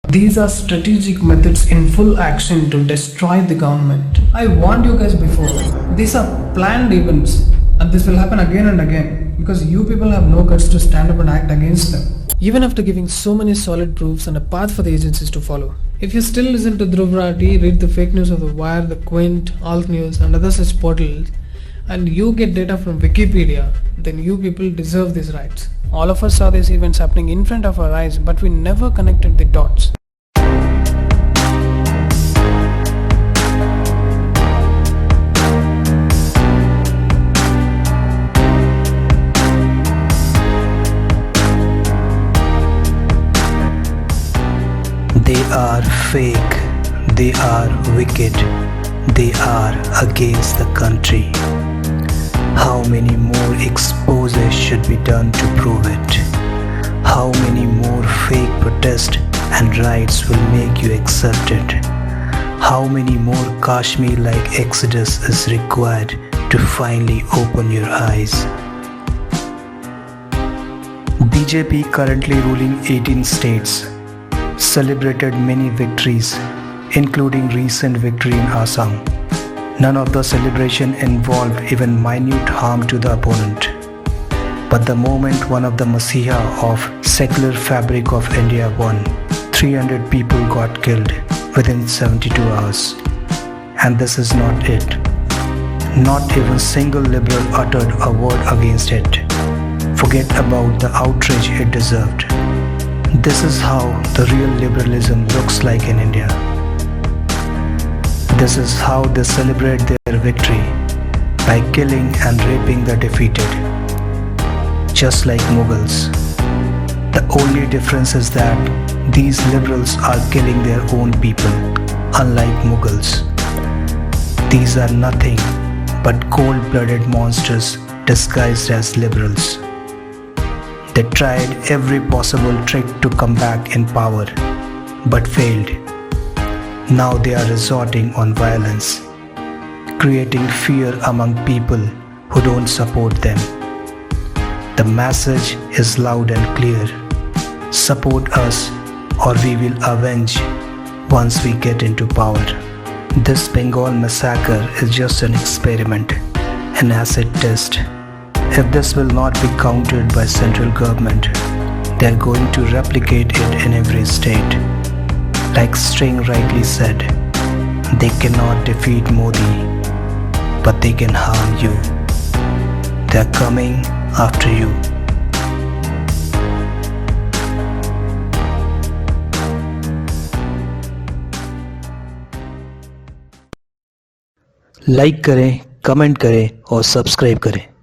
These are strategic methods in full action to destroy the government. I warned you guys before. These are planned events and this will happen again and again because you people have no guts to stand up and act against them. Even after giving so many solid proofs and a path for the agencies to follow. If you still listen to Dhruv Rathi, read the fake news of The Wire, The Quint, Alt News and other such portals, and you get data from Wikipedia, then you people deserve these rights. All of us saw these events happening in front of our eyes, but we never connected the dots. They are fake, they are wicked, they are against the country. How many more exposes should be done to prove it? How many more fake protests and riots will make you accept it? How many more Kashmir-like exodus is required to finally open your eyes? BJP, currently ruling 18 states, celebrated many victories, including recent victory in Assam. None of the celebration involved even minute harm to the opponent. But the moment one of the Messiah of secular fabric of India won, 300 people got killed within 72 hours. And this is not it. Not even single liberal uttered a word against it. Forget about the outrage it deserved. This is how the real liberalism looks like in India. This is how they celebrate their victory, by killing and raping the defeated, just like Mughals. The only difference is that these liberals are killing their own people, unlike Mughals. These are nothing but cold-blooded monsters disguised as liberals. They tried every possible trick to come back in power, but failed. Now they are resorting on violence, creating fear among people who don't support them. The message is loud and clear. Support us or we will avenge once we get into power. This Bengal massacre is just an experiment, an acid test. If this will not be countered by central government, they are going to replicate it in every state. Like Sting rightly said, they cannot defeat Modi, but they can harm you. They are coming after you. Like करें, comment करें और subscribe करें।